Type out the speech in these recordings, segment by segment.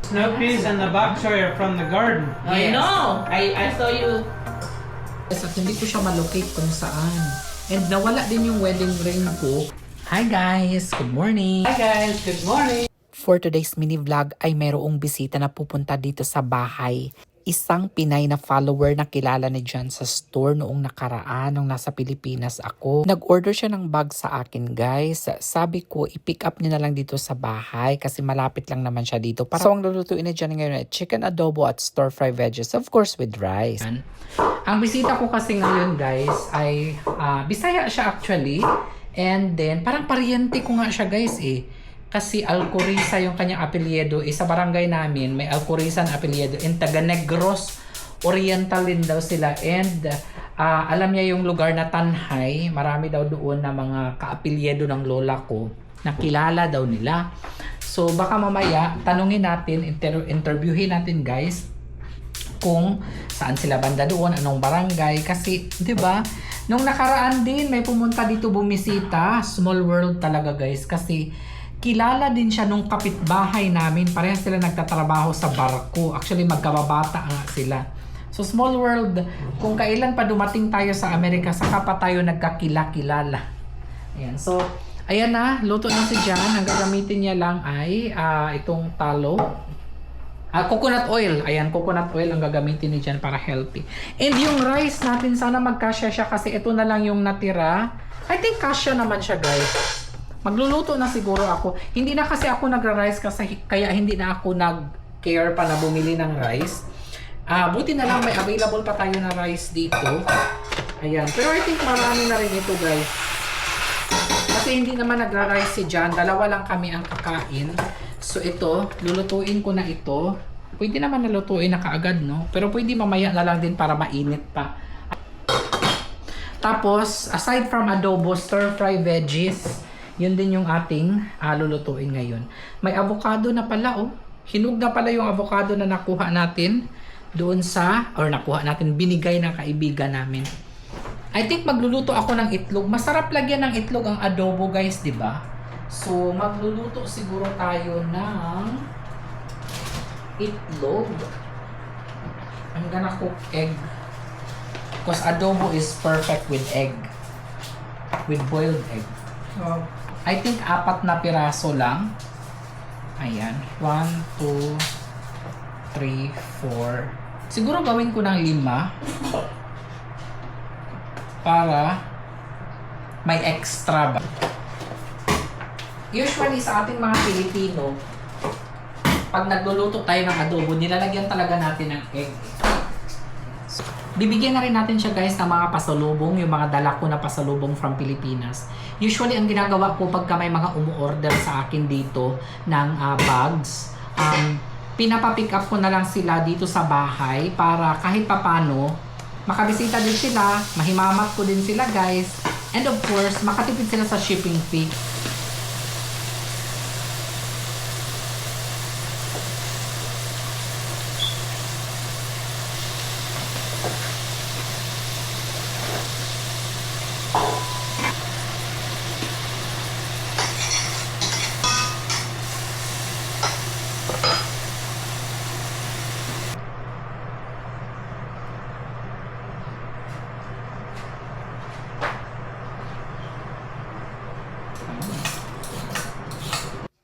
Snoopy's and the box toy are from the garden. I know. I saw you. Yes, at hindi ko siya malocate kung saan. And nawala din yung wedding ring ko. Hi guys! Good morning! Hi guys, good morning. For today's mini vlog ay mayroong bisita na pupunta dito sa bahay. Isang Pinay na follower na kilala ni John sa store noong nakaraan nung nasa Pilipinas ako. Nag-order siya ng bag sa akin guys. Sabi ko i-pick up niya na lang dito sa bahay kasi malapit lang naman siya dito. So ang lulutuin ni John ngayon ay chicken adobo at stir-fry veggies, of course with rice. Ang bisita ko kasi ngayon guys ay Bisaya siya actually. And then parang pariente ko nga siya guys eh. Kasi Alcoriza yung kanyang apelyido. Sa barangay namin, may Alcoriza na apelyido. And taga Negros Oriental din daw sila. And alam niya yung lugar na Tanhay. Marami daw doon na mga kaapelyido ng lola ko. Nakilala daw nila. So baka mamaya, tanungin natin, interviewin natin guys. Kung saan sila banda doon, anong barangay. Kasi, di ba? Nung nakaraan din, may pumunta dito bumisita. Small world talaga guys. Kasi kilala din siya nung kapitbahay namin. Parehas sila nagtatrabaho sa barko. Actually, magkababata nga sila. So, small world. Kung kailan pa dumating tayo sa Amerika, saka pa tayo nagkakilala. Ayan. So, ayan na. Luto na si John. Ang gagamitin niya lang ay itong talo. Coconut oil. Ayan, coconut oil ang gagamitin ni John para healthy. And yung rice natin, sana magkasya siya kasi ito na lang yung natira. I think kasya naman siya, guys. Magluluto na siguro ako. Hindi na kasi ako nagra-rice kasi kaya hindi na ako nag-care pa na bumili ng rice. Buti na lang may available pa tayo na rice dito. Ayan. Pero I think marami na rin ito guys. Kasi hindi naman nagra-rice si John. Dalawa lang kami ang kakain. So ito, lulutuin ko na ito. Pwede naman nalutuin na kaagad, no? Pero pwede mamaya na lang din para mainit pa. Tapos, aside from adobo, stir-fry veggies, yun din yung ating lulutuin ngayon. May avocado na pala, oh. Hinog na pala yung avocado na nakuha natin doon nakuha natin, binigay ng kaibigan namin. I think magluluto ako ng itlog. Masarap lagyan ng itlog ang adobo, guys, di ba? So, magluluto siguro tayo ng itlog. I'm gonna cook egg. Because adobo is perfect with egg. With boiled egg. So, I think 4 na piraso lang. Ayan. 1, 2, 3, 4. Siguro gawin ko ng 5. Para may extra ba. Usually sa ating mga Pilipino, pag nagluluto tayo ng adobo, nilalagyan talaga natin ng egg. Bibigyan na rin natin siya guys ng mga pasalubong, yung mga dala ko na pasalubong from Pilipinas. Usually, ang ginagawa ko pagka may mga umu-order sa akin dito ng bags, pinapapick up ko na lang sila dito sa bahay para kahit papano, makabisita din sila, mahimamat ko din sila guys, and of course, makatipid sila sa shipping fee.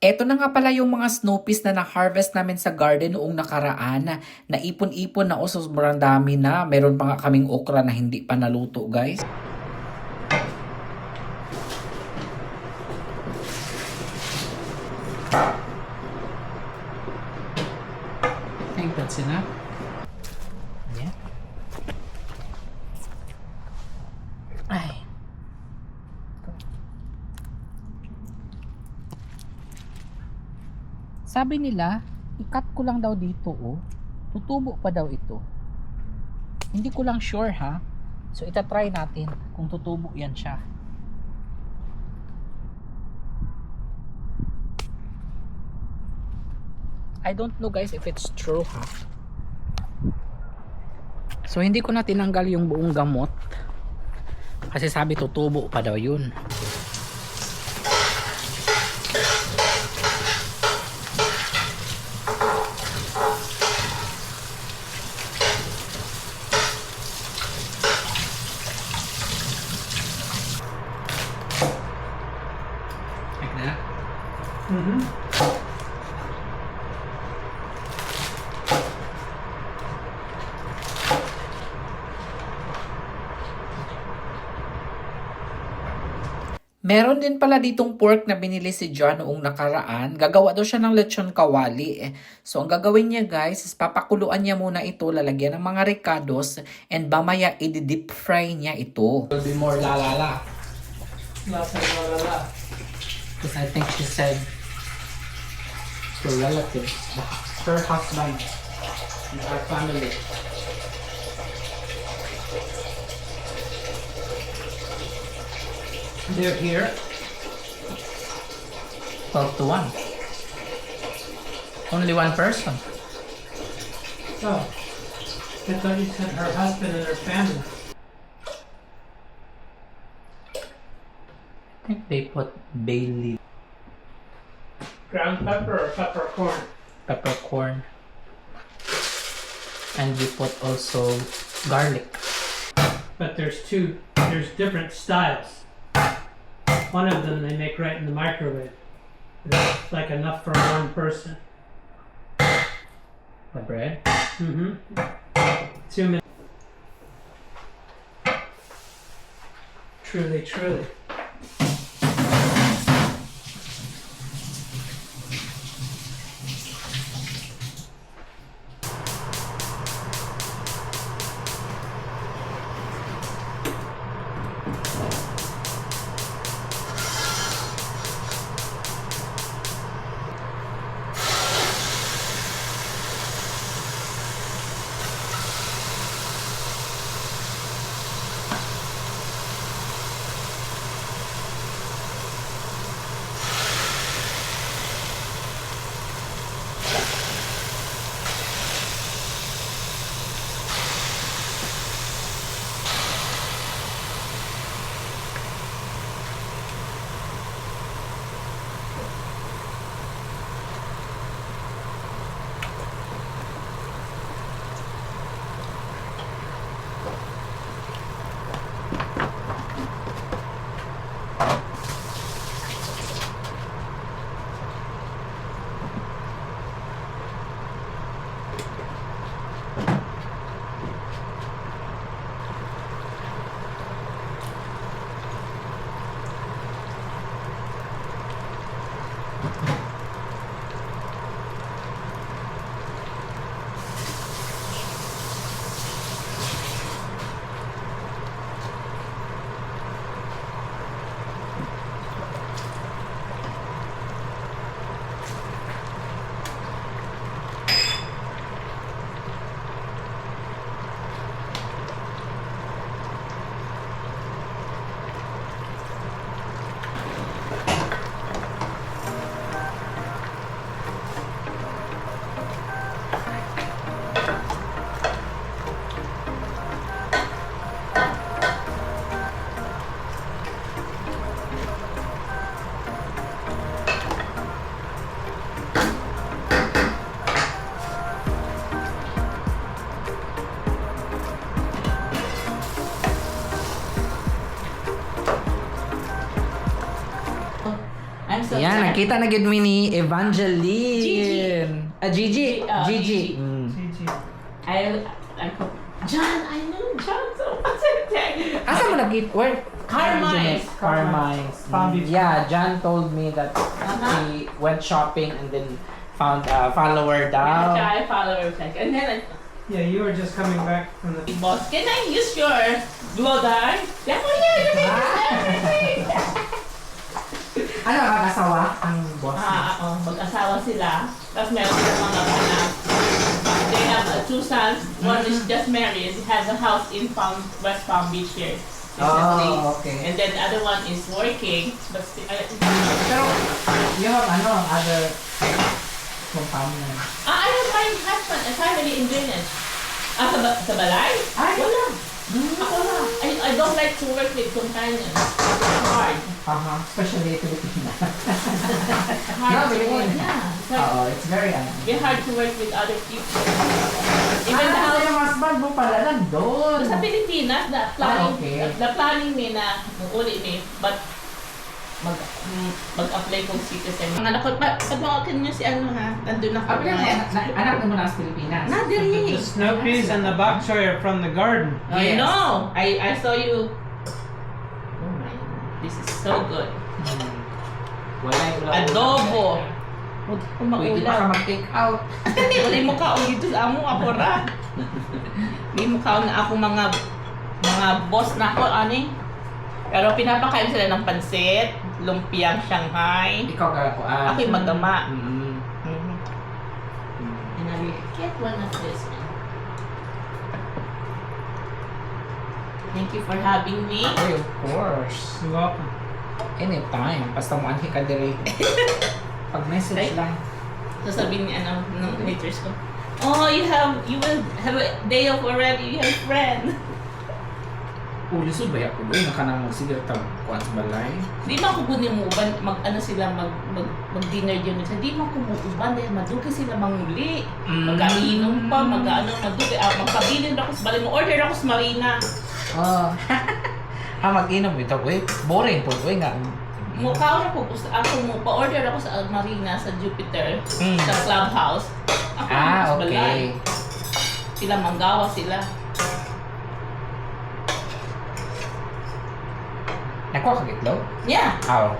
Eto na nga pala yung mga Snoopys na na-harvest namin sa garden noong nakaraan. Naipon-ipon na sobrang dami na. Meron pa nga kaming okra na hindi pa naluto, guys. I think that's enough. Yeah. Ay. Sabi nila, i-cut ko lang daw dito, oh. Tutubo pa daw ito. Hindi ko lang sure, ha. So, itatry natin kung tutubo yan siya. I don't know, guys, if it's true, ha. So, hindi ko na tinanggal yung buong gamot. Kasi sabi, tutubo pa daw yun. Mm-hmm. Meron din pala ditong pork na binili si John noong nakaraan. Gagawa daw siya ng lechon kawali. So, ang gagawin niya guys, is papakuluan niya muna ito, lalagyan ng mga ricados, and mamaya i-deep fry niya ito. Will be more lalala. Lots of la. Because I think she said her relatives, her husband, and our family. They're here. 12 to 1. Only one person. Oh. I thought you said her husband and her family. I think they put bay leaf, Ground pepper or peppercorn? peppercorn, and we put also garlic. But there's different styles. One of them they make right in the microwave. It's like enough for one person. The bread. Mm-hmm. 2 minutes. Truly, truly. I'm so Yan, tired. nakita na gid mi ni Evangeline. Gigi. Gigi. Mm. Gigi. I John, I knew John so much. Asa mo nagkita? Where? Carmine's. Carmine's. Palm Beach. Yeah, John told me that he went shopping and then found a follower daw. I follow her back. And then Yeah, you were just coming back from the. boss, can I use your blow dye? Yeah, oh yeah, you can use everything. Ano, mag-asawa ang boss? Mag-asawa sila. Tapos meron silang mga anak. They have two sons. One is just married, has a house in West Palm Beach here. Recently. Oh, okay. And then the other one is working. But Pero, you have other companion. I have my husband and family in Venice. Sa balay? Ay. Wala. Ako na. I don't like to work with companions. It's hard. Especially Filipina. Hard to work. Yeah. It's hard. It's very Very hard to work with other people. Even the Kasi house. yung husband mo pala nandun. Sa Pilipinas, the planning me na uli me, but mag-apply kong citizen. Ang anak ko, pag-awakin niyo si ano ha, nandun ako. Anak mo na sa Pilipinas. Nadiri. The snow peas and the bok choy are from the garden. I Yes. know. I saw you. Oh my, this is so good. Wala. Adobo. Huwag ko Pwede pa ka maulan. mag-take out. Wala mo ka dito sa amo ako ra. Hindi mo ka na ako mga boss na ako ani. Pero pinapakain sila ng pansit, lumpiang Shanghai. Ikaw ka po. Ako'y magama. Mm-hmm. And I will get one of this. Thank you for having me. Ay, of course. You're welcome. Anytime. Basta mo anhi ka dire. Pag-message Right. lang. Sasabihin ni ano ng haters ko. Oh, you will have a day off already. You have a friend. Lisod ba ako? Uy, nakanang magsigil tag kuan sa balay. Di ba ako kunin mo uban mag-ano sila mag-dinner yun. Di ba ako mo uban dahil maduki sila manguli. Magkainom pa, mag-ano, maduki. Magpabilin ako sa balay mo. Order ako sa Marina. Oh. Mag-inom ito. Uy, boring po. Uy nga. Mukha ako mo pa-order ako sa Marina, sa Jupiter, sa clubhouse. Ako sa balay. Okay. Sila manggawa sila. Nakuha ka gitlaw? Yeah. How?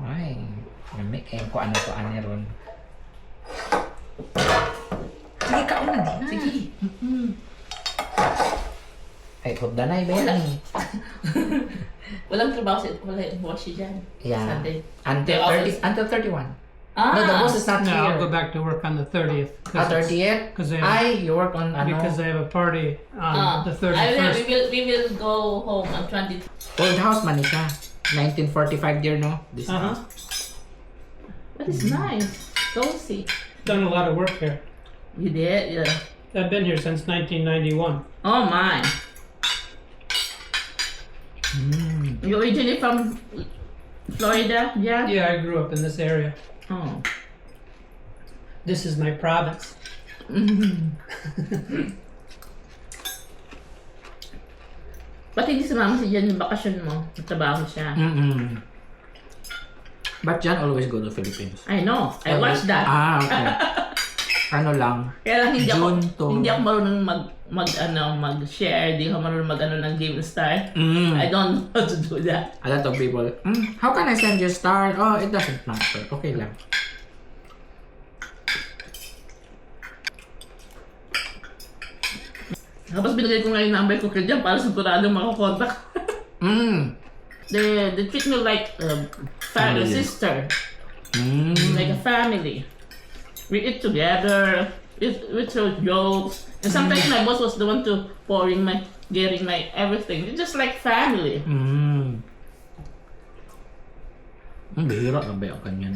Ay, may ko ano to ani ron. Sige ka una din. Sige. Ay, hugdanay ba yan? Walang trabaho siya. Wala siya dyan. Yeah. Sunday. Until The office. 30, until 31. Ah. No, the boss is not No, here. I'll go back to work on the 30th. 30th? 'cause I- Ay, you work on ano? Because I have a party on the 31st. We will go home on 20. Old house man siya. 1945 year, no? This Uh-huh. house. But it's nice. Cozy. Done a lot of work here. You did? Yeah. I've been here since 1991. Oh my. You originally from Florida? Yeah? Yeah, I grew up in this area. Oh. This is my province. Ba't hindi sumama si Jan yung bakasyon mo? Nagtrabaho siya. But Jan always go to Philippines. I know. I watched that. Ah, okay. Ano lang? Kaya lang June to- hindi ako marunong mag-share, hindi ako marunong mag-ano ng Game Star. I don't know how to do that. A lot of people, how can I send you star? Oh, it doesn't matter. Okay lang. Tapos binigay ko nga yung number ko kay Jan para sigurado makakontak. They treat me like a Family. sister, like a family. We eat together, we throw jokes, and sometimes my boss was the one to getting my everything. It's just like family. Ang bihira na ba yung kanyan?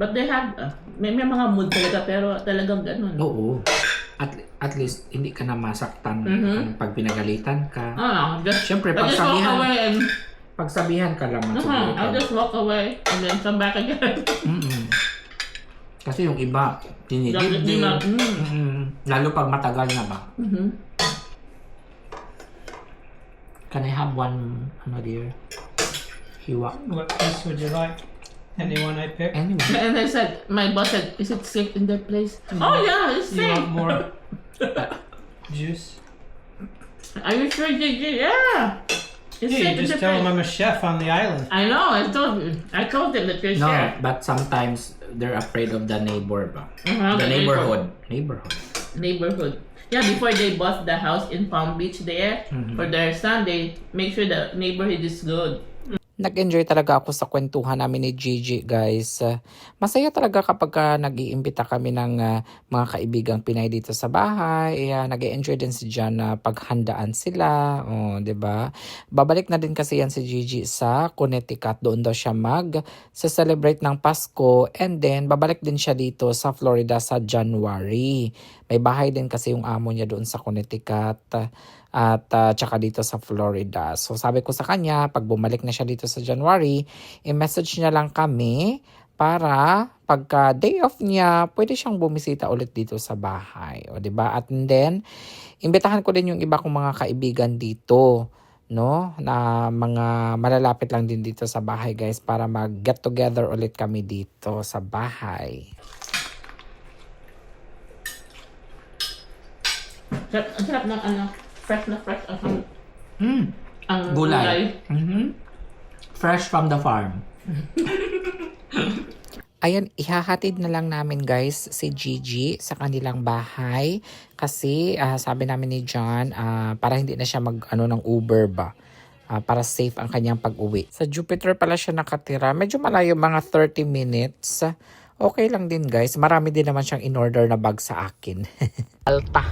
But they have, may mga mood talaga, pero talagang ganun. Oo. At least, hindi ka na masaktan pag pinagalitan ka. Siyempre, I just walk pagsabihan, away and pagsabihan ka lang I just walk away and then come back again. Kasi yung iba, tinidib Hindi din. na- Lalo pag matagal na ba? Can I have one, dear? Hiwa. What piece would you like? Anyone I pick? Anyway. And I said, my boss said, is it safe in that place? Oh yeah, it's You want safe. more juice? Are you sure, JJ? Yeah. It's Yeah, safe you in just the tell place. them I'm a chef on the island. I know, I told them that you're No, sure. but sometimes they're afraid of the neighbor ba? The The neighborhood. Neighborhood. Yeah, before they bought the house in Palm Beach there for their son, they make sure the neighborhood is good. Nag-enjoy talaga ako sa kwentuhan namin ni Gigi, guys. Masaya talaga kapag nag-iimbita kami ng mga kaibigang Pinay dito sa bahay. Nag-enjoy din si Jan na paghandaan sila. Oh, 'di ba? Babalik na din kasi yan si Gigi sa Connecticut. Doon daw siya celebrate ng Pasko, and then babalik din siya dito sa Florida sa January. May bahay din kasi yung amo niya doon sa Connecticut. At tsaka dito sa Florida. So sabi ko sa kanya, pag bumalik na siya dito sa January, i-message niya lang kami para pagka day off niya, pwede siyang bumisita ulit dito sa bahay. O, diba? At then, imbitahan ko din yung iba kong mga kaibigan dito, no? Na mga malalapit lang din dito sa bahay, guys, para mag-get together ulit kami dito sa bahay. Ang sarap ng fresh na fresh ang Gulay. Fresh from the farm. Ayan, ihahatid na lang namin guys si Gigi sa kanilang bahay kasi sabi namin ni John para hindi na siya ng Uber ba. Para safe ang kanyang pag-uwi. Sa Jupiter pala siya nakatira. Medyo malayo, mga 30 minutes. Okay lang din guys. Marami din naman siyang in-order na bag sa akin. Alta.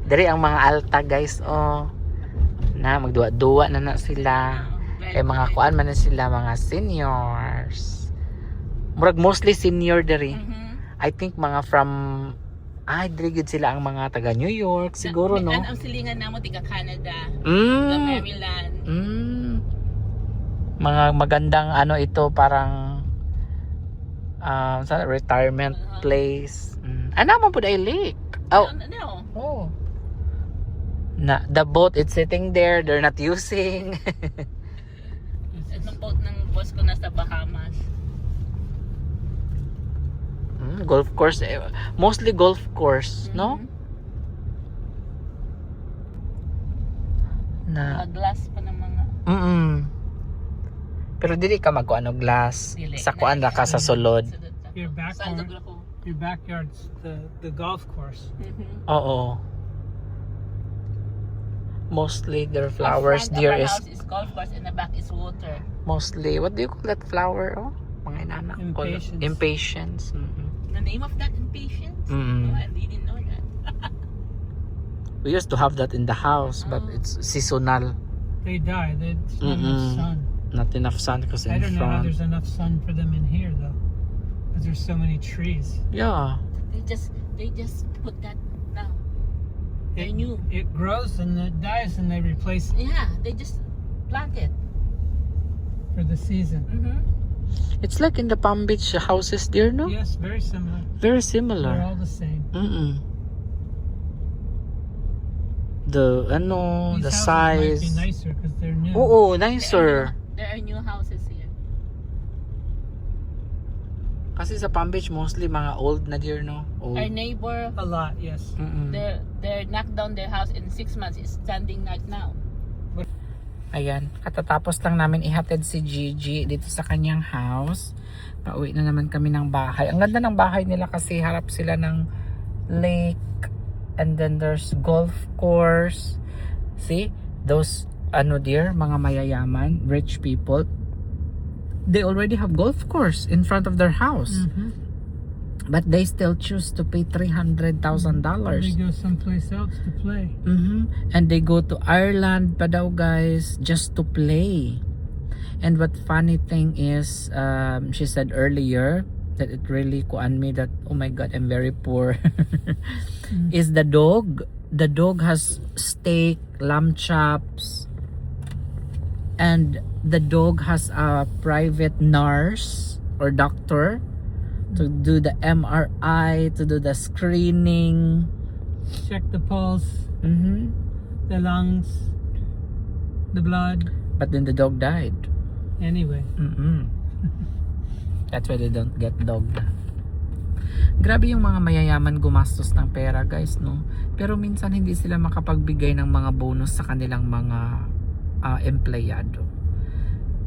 Dari ang mga alta guys. Oh. Na magduwa-duwa na sila. Kay mga kuan man na sila, mga seniors. Murag mostly senior dari. I think mga from dili gud sila ang mga taga New York siguro no. Ang silingan namo taga Canada, taga Maryland. Mga magandang ito parang sa retirement place. Mo pud ay lake. Oh. No. Oh. Na the boat it's sitting there, they're not using. Itong boat ng boss ko nasa Bahamas. Golf course, mostly golf course, no? Na Mga glass pa ng mga pero dili ka glass Dili. sa kuan ra ka sa sulod. Your backyard's the golf course. Oo. Mostly their Flowers flowers there is house is golf course and the back is water. mostly, what do you call that flower? Oh, mga inanak ko. Impatiens. Impatiens. The name of that impatience? Mm. Oh, I didn't know that. We used to have that in the house, but it's seasonal. They die. There's not enough sun. Not enough sun because I in don't know how front. there's enough sun for them in here though, because there's so many trees. Yeah. They just put that now. They knew. It grows and it dies and they replace it Yeah, they just plant it. for the season. It's like in the Palm Beach houses there, no? Yes, very similar. Very They're similar. all the same. The These the houses might size. be nicer because they're new. Oo, nicer. There are new houses here. Kasi sa Palm Beach mostly mga old na dear, no? Old. Our neighbor, A lot, yes. they knocked down their house in 6 months. It's standing right now. Ayan, katatapos lang namin ihatid si Gigi dito sa kanyang house. Pauwi na naman kami ng bahay. Ang ganda ng bahay nila kasi harap sila ng lake. And then there's golf course. See? Those, dear, mga mayayaman, rich people, they already have golf course in front of their house. But they still choose to pay $300,000. They go someplace else to play. And they go to Ireland pa daw guys just to play. And what funny thing is, she said earlier that it really kuan me that, oh my god, I'm very poor. Is the dog. The dog has steak, lamb chops, and the dog has a private nurse or doctor to do the MRI, to do the screening. Check the pulse, the lungs, the blood. But then the dog died. Anyway, That's why they don't get dog. Grabe yung mga mayayaman gumastos ng pera guys, no? Pero minsan hindi sila makapagbigay ng mga bonus sa kanilang mga empleyado.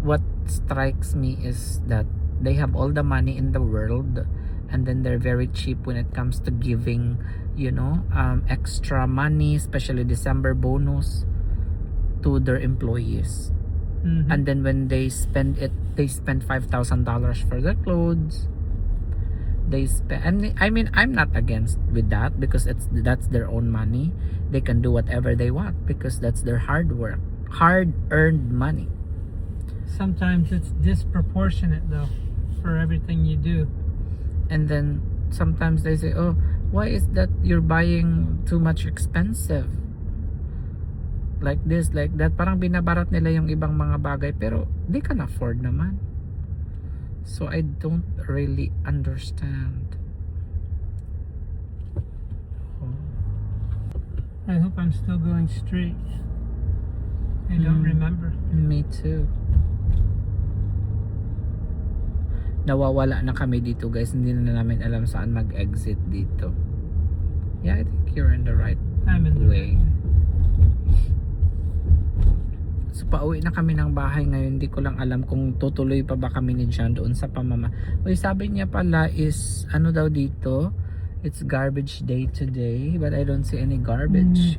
What strikes me is that they have all the money in the world and then they're very cheap when it comes to giving, extra money, especially December bonus to their employees. And then when they spend it, they spend $5,000 for their clothes. They spend, I mean, I'm not against with that because that's their own money. They can do whatever they want because that's their hard work, hard-earned money. sometimes it's disproportionate though for everything you do. And then sometimes they say, oh, why is that you're buying too much expensive? Like this, like that. Parang binabarat nila yung ibang mga bagay pero they can afford naman. So I don't really understand. I hope I'm still going straight. I don't remember. Me too. Nawawala na kami dito guys. Hindi na namin alam saan mag-exit dito. Yeah, I think you're in the right I'm in the way. So pauwi na kami ng bahay ngayon. Hindi ko lang alam kung tutuloy pa ba kami ni John doon sa pamama. Uy, sabi niya pala is ano daw dito? It's garbage day today, but I don't see any garbage.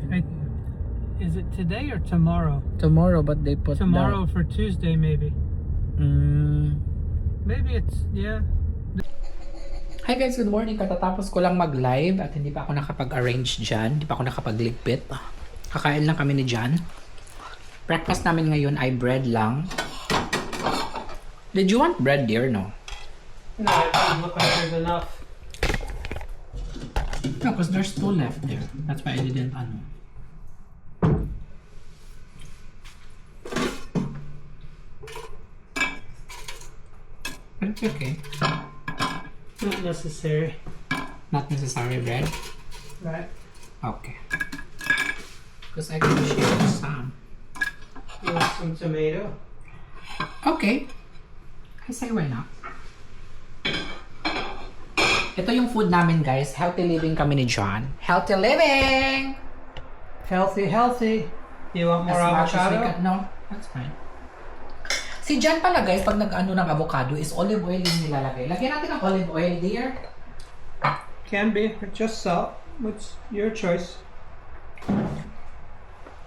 Is it today or tomorrow? Tomorrow, but they put Tomorrow for Tuesday, maybe. Maybe it's, yeah. Hi guys, good morning. Katatapos ko lang mag-live at hindi pa ako nakapag-arrange dyan. Hindi pa ako nakapagligpit. Kakain lang kami ni John. Breakfast namin ngayon ay bread lang. Did you want bread, dear? No? No, it doesn't look like there's enough. No, because there's two left there. That's why I didn't ano. But it's okay. Not necessary. Not necessary bread? Right. Okay. Because I can share some. You want some tomato? Okay. I say why not? Ito yung food namin guys. Healthy living kami ni John. Healthy living! Healthy, healthy. You want more As much as we avocado? can- No, that's fine. Si John pala guys, pag nag-ano ng avocado is olive oil yung nilalagay. Lagyan natin ng olive oil, dear. Can be, or just salt. What's your choice?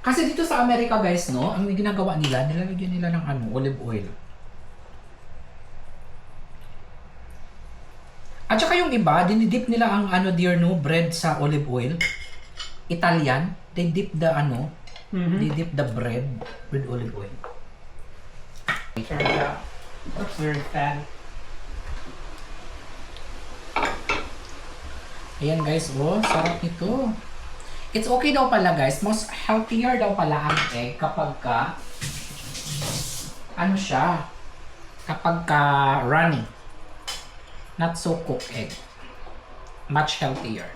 Kasi dito sa Amerika guys, no, ang ginagawa nila, nilalagyan nila ng ano, olive oil. At saka yung iba, dinidip nila ang ano dear no, bread sa olive oil. Italian, they dip the ano, they dip the bread with olive oil. Turns out. Looks very fatty. Ayan guys, oh, sarap nito. It's okay daw pala guys, most healthier daw pala ang egg kapag ka, ano siya, kapag ka runny. Not so cooked egg. Much healthier.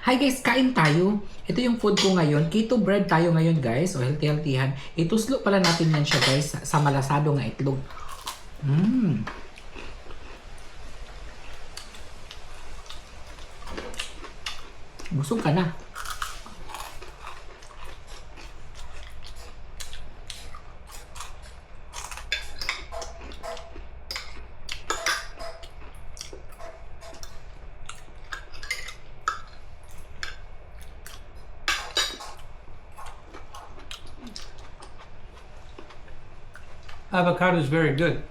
Hi guys, kain tayo. Ito yung food ko ngayon. Keto bread tayo ngayon guys. O healthy-healthyhan. Ituslo pala natin yan siya guys sa malasado nga itlog. Busog ka na. Avocado is very good.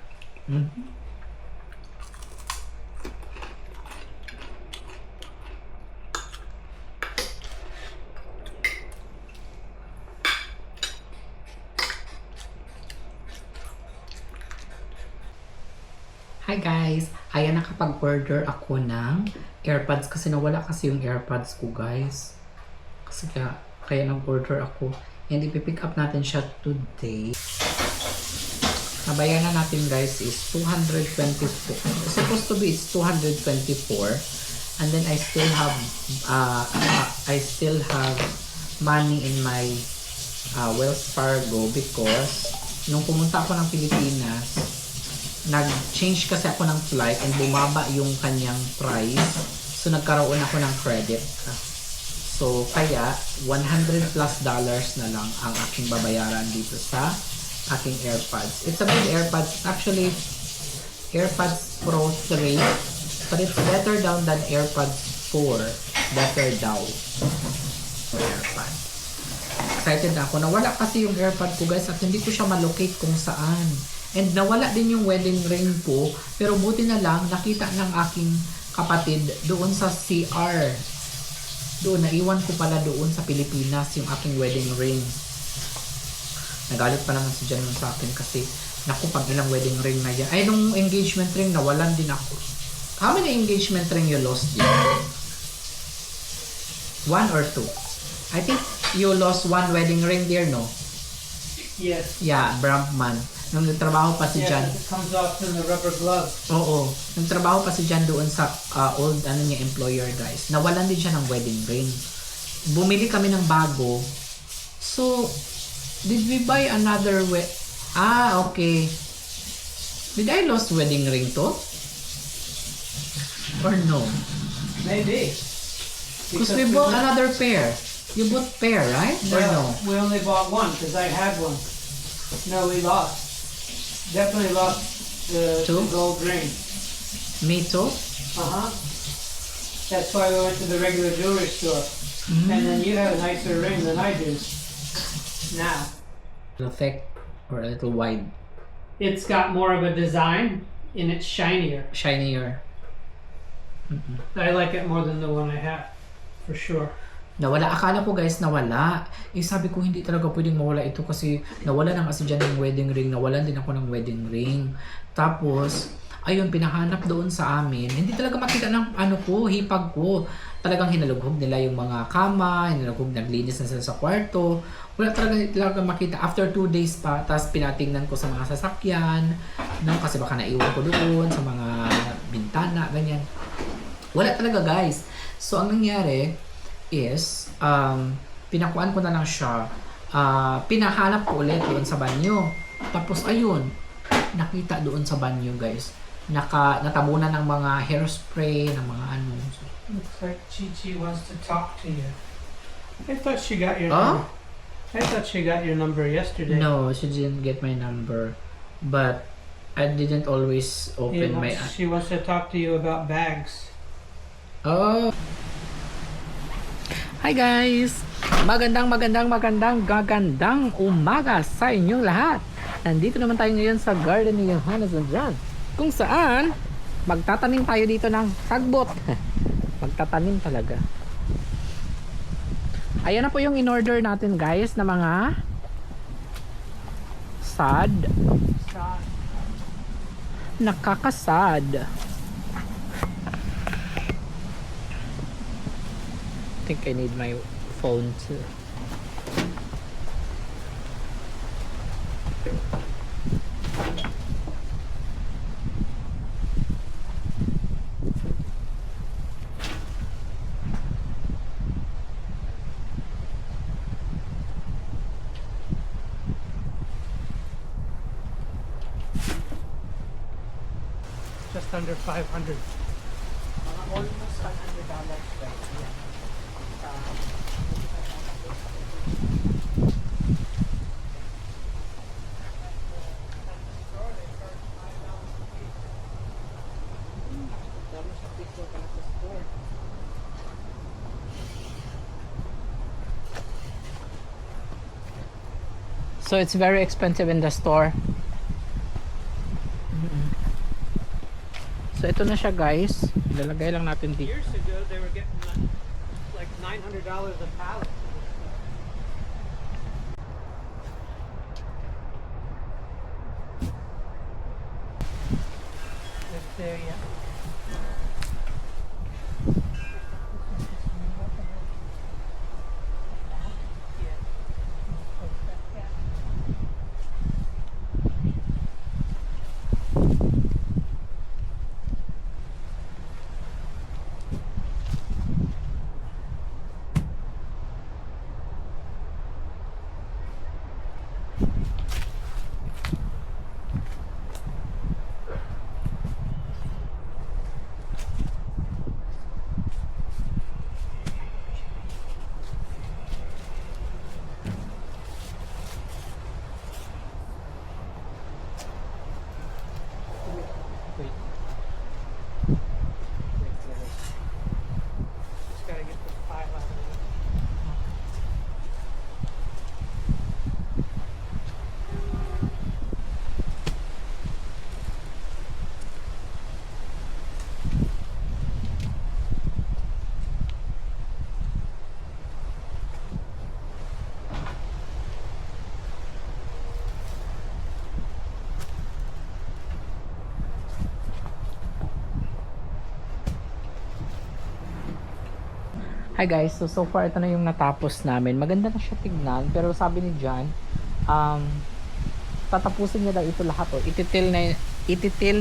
Hi guys! Ayan, nakapag-order ako ng AirPods kasi nawala kasi yung AirPods ko guys. Kasi kaya nag-order ako. And ipipick up natin siya today. Nabayaran natin guys is 224. Supposed to be is 224. And then I still have money in my Wells Fargo because nung pumunta ako ng Pilipinas, nag-change kasi ako ng flight and bumaba yung kanyang price. So nagkaroon ako ng credit. So kaya $100+ na lang ang aking babayaran dito sa aking AirPods. It's a good AirPods. Actually, AirPods Pro 3. But it's better down than AirPods 4. Better daw. AirPods. Excited na ako. Nawala kasi yung AirPod ko guys at hindi ko siya malocate kung saan. And nawala din yung wedding ring ko. Pero buti na lang, nakita ng aking kapatid doon sa CR. Doon, naiwan ko pala doon sa Pilipinas yung aking wedding ring. Nagalit pa naman si Jan sa akin kasi naku, pag ilang wedding ring na yan. Ay, nung engagement ring, nawalan din ako. How many engagement ring you lost yet? 1 or 2? I think you lost 1 wedding ring there, no? Yes. Yeah, Brampman. Nung nagtrabaho pa si Yeah, John. 'cause it comes off in the rubber glove. Oo. Nagtrabaho pa si John doon sa old niya employer, guys. Nawalan din siya ng wedding ring. Bumili kami ng bago. So, did we buy another okay. Did I lost wedding ring to? Or no? Maybe. Because we bought another pair. You bought pair, right? Or no? We only bought one because I had one. No, we lost. Definitely lost the Two? gold ring. Me too? Uh-huh. That's why we went to the regular jewelry store. And then you have a nicer ring than I do. Now. A little thick or a little wide? It's got more of a design and it's shinier. Shinier. I like it more than the one I have. For sure. Nawala. Akala ko guys nawala. Sabi ko hindi talaga pwedeng mawala ito kasi nawala na kasi dyan ng wedding ring. Nawalan din ako ng wedding ring. Tapos, ayun, pinahanap doon sa amin. Hindi talaga makita ng hipag ko. Talagang hinalughog nila yung mga kama, hinalughog, naglinis na sila sa kwarto. Wala talaga makita. After 2 days pa, tapos pinatingnan ko sa mga sasakyan, kasi baka naiwan ko doon, sa mga bintana, ganyan. Wala talaga guys. So, ang nangyari is, pinakuan ko na lang siya, pinahanap ko ulit doon sa banyo. Tapos, ayun, nakita doon sa banyo guys. Natabunan ng mga hairspray, ng mga ano. Looks like Chi wants to talk to you. I thought she got your Huh? number. I thought she got your number yesterday. No, she didn't get my number. But I didn't always open my... She wants to talk to you about bags. Oh! Hi guys! Magandang umaga sa inyong lahat. Nandito naman tayo ngayon sa garden ni Johannes and John, kung saan magtatanim tayo dito ng sagbot. Magtatanim talaga. Ayan na po yung in-order natin guys na mga sad. Nakakasad. I think I need my phone too. Just under 500. Almost $100 guys. So it's very expensive in the store. So ito na siya guys. Ilalagay lang natin dito. Years ago, they were getting like $900 a pallet. It's there, yeah. Just gotta get the pile out of there. Hi guys, so far ito na yung natapos namin. Maganda na siya tignan, pero sabi ni John, tatapusin niya daw ito lahat. Oh. Ititil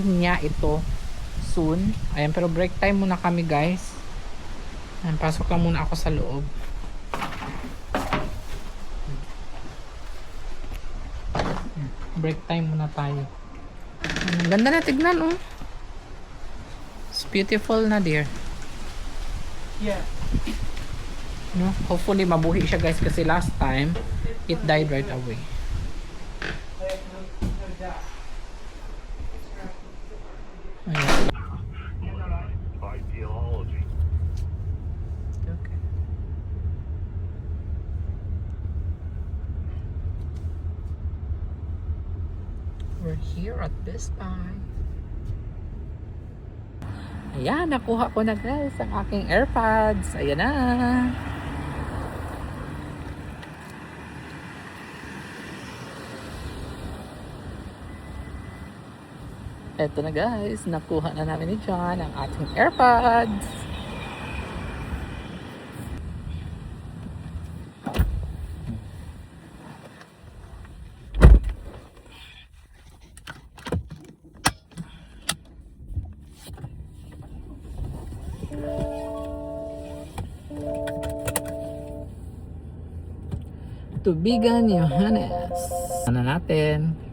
niya ito soon. Ayan, pero break time muna kami guys. Ayan, pasok lang muna ako sa loob. Break time muna tayo. Ang ganda na tignan oh. It's beautiful na dear. Yeah. No? Hopefully mabuhi siya guys kasi last time it died right away. Ayan. Ideology. Okay. We're here at Best Buy. Ayan, nakuha ko na guys ang aking AirPods. Ayan na. Eto na guys, nakuha na namin ni John ang ating AirPods. Tubigan Johannes. Ano natin?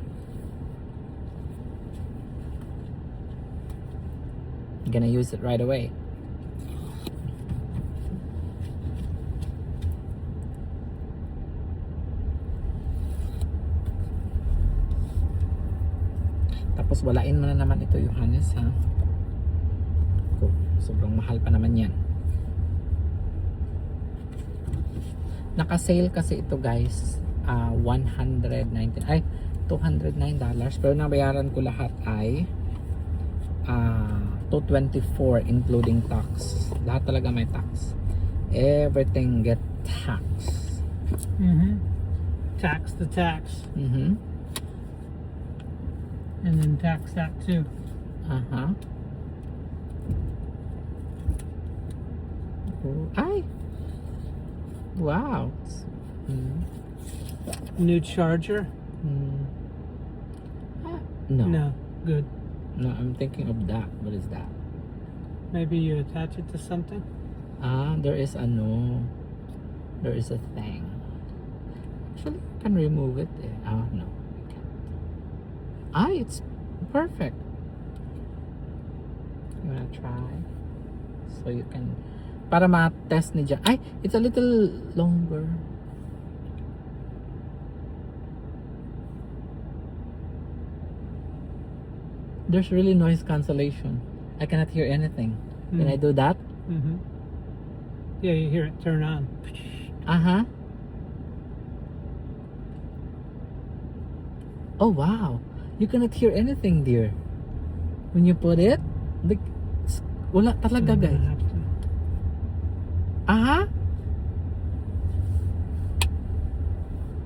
Gonna use it right away. Tapos walain mo na naman ito Johannes ha. Sobrang mahal pa naman yan. Naka-sale kasi ito guys, $119 ay $209 pero nabayaran ko lahat ay $224 including tax. Lahat talaga may tax. Everything get tax. Tax the tax. And And then tax that too. Ay! Wow. New charger? No. No. Good. No, I'm thinking of that. What is that? Maybe you attach it to something? There is a no. There is a thing. Actually, you can remove it. No, you can't. It's perfect. You wanna try? So you can, para ma-test ni John. It's a little longer. There's really noise cancellation. I cannot hear anything. Can I do that? Yeah, you hear it turn on. Oh wow, you cannot hear anything dear. When you put it, wala talaga I'm guys. gonna have to-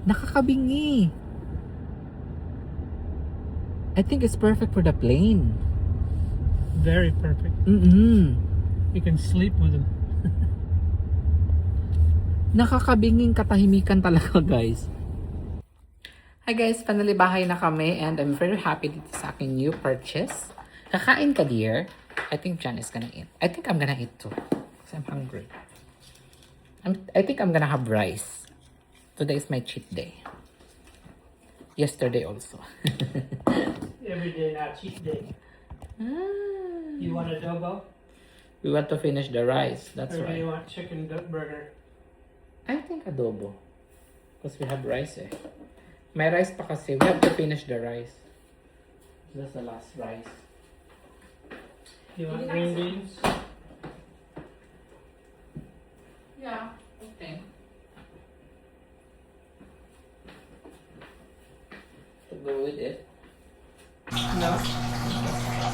Nakakabingi. I think it's perfect for the plane. Very perfect. You can sleep with them. Nakakabinging katahimikan talaga guys. Hi guys, finally bahay na kami and I'm very happy dito sa aking new purchase. Kakain ka dear? I think John is gonna eat. I think I'm gonna eat too. Because I'm hungry. I think I'm gonna have rice. Today is my cheat day. Yesterday also. Every day, not cheat day. You want adobo? We want to finish the rice. That's Or do right. you want chicken burger? I think adobo. Because we have rice eh. May rice pa kasi. We have to finish the rice. That's the last rice. You want green beans? Yeah, okay. To go with it. No.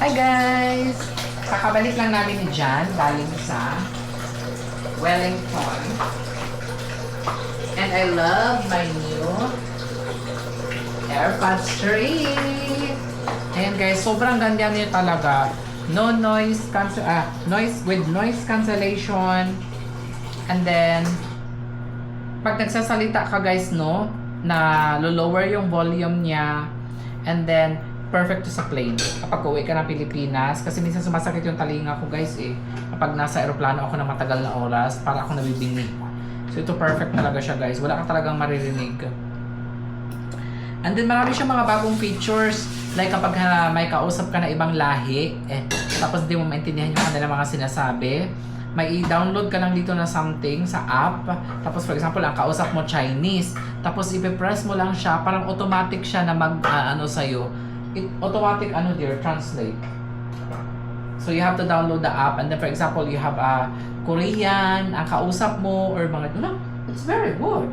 Hi guys! Kakabalik lang namin ni John galing sa Wellington. And I love my new AirPods 3. Ayan guys, sobrang ganda niya talaga. No noise noise cancellation. And then pag nagsasalita ka guys, no, na lower yung volume niya, And then, perfect to sa plane. Kapag uwi ka ng Pilipinas, kasi minsan sumasakit yung talinga ko guys eh. Kapag nasa aeroplano ako na matagal na oras, para ako nabibingi. So ito perfect talaga siya guys. Wala ka talagang maririnig. And then marami siyang mga bagong features. Like kapag may kausap ka na ibang lahi, tapos di mo maintindihan yung kanilang mga sinasabi, may i-download ka lang dito na something sa app. Tapos for example, ang kausap mo Chinese. Tapos ipe-press mo lang siya, parang automatic siya na ano sa'yo. Automatic translate. So you have to download the app, and then for example, you have a Korean, ang kausap mo, or mga, it's very good.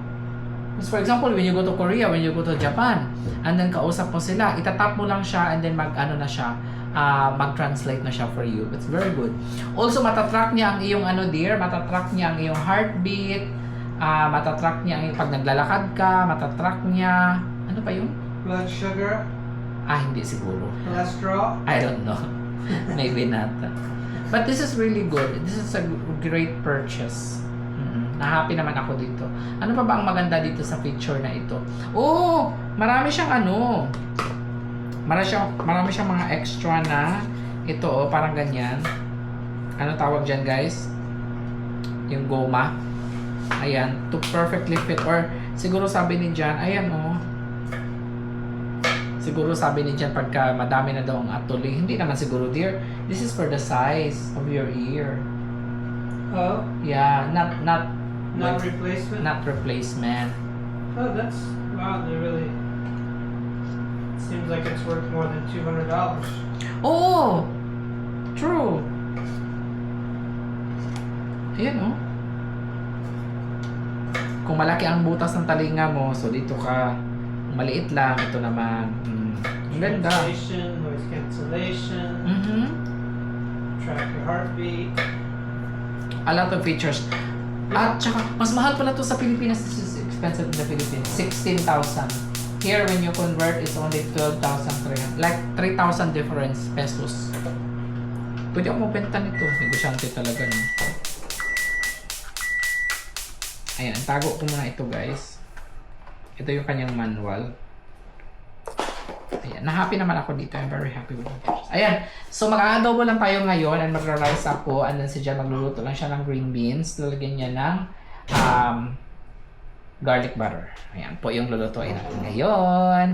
Because for example, when you go to Korea, when you go to Japan, and then kausap mo sila, itatap mo lang siya, and then mag-translate na siya for you. It's very good. Also, matatrack niya ang iyong matatrack niya ang iyong heartbeat, matatrack niya ang iyong pag naglalakad ka, matatrack niya, ano pa yun? Blood sugar, Hindi siguro. cholesterol. I don't know. Maybe not. But this is really good. This is a great purchase. Na-happy naman ako dito. Ano pa ba ang maganda dito sa feature na ito? Oh! Marami siyang marami siyang mga extra na ito parang ganyan. Ano tawag dyan guys? Yung goma. Ayan. To perfectly fit. Or siguro sabi ni Jan, ayan siguro sabi ni Jan pagka madami na daw ang atuli. Hindi naman siguro dear. This is for the size of your ear. Oh, Yeah, not replacement. not replacement. Oh, wow. They really. Seems like it's worth more than $200. Oh! True. Ayan Kung malaki ang butas ng talinga mo, so dito ka. Kung maliit lang, ito naman. Ang ganda. Translation, noise cancellation, track your heartbeat. A lot of features. At saka, mas mahal pala to sa Pilipinas. This is expensive in the Philippines. 16,000. Here, when you convert, it's only 12,300. Like, 3,000 difference pesos. Pwede ako magbenta nito. Negosyante talaga, no? Ayan, tago ko muna ito, guys. Ito yung kanyang manual. Ayan, na-happy naman ako dito. I'm very happy with it. Ayan, so mag-adobo lang tayo ngayon and magra-rice ako, and then si Jan magluluto lang siya ng green beans. Lalagyan niya ng garlic butter. Ayan po yung lulutuin natin ngayon.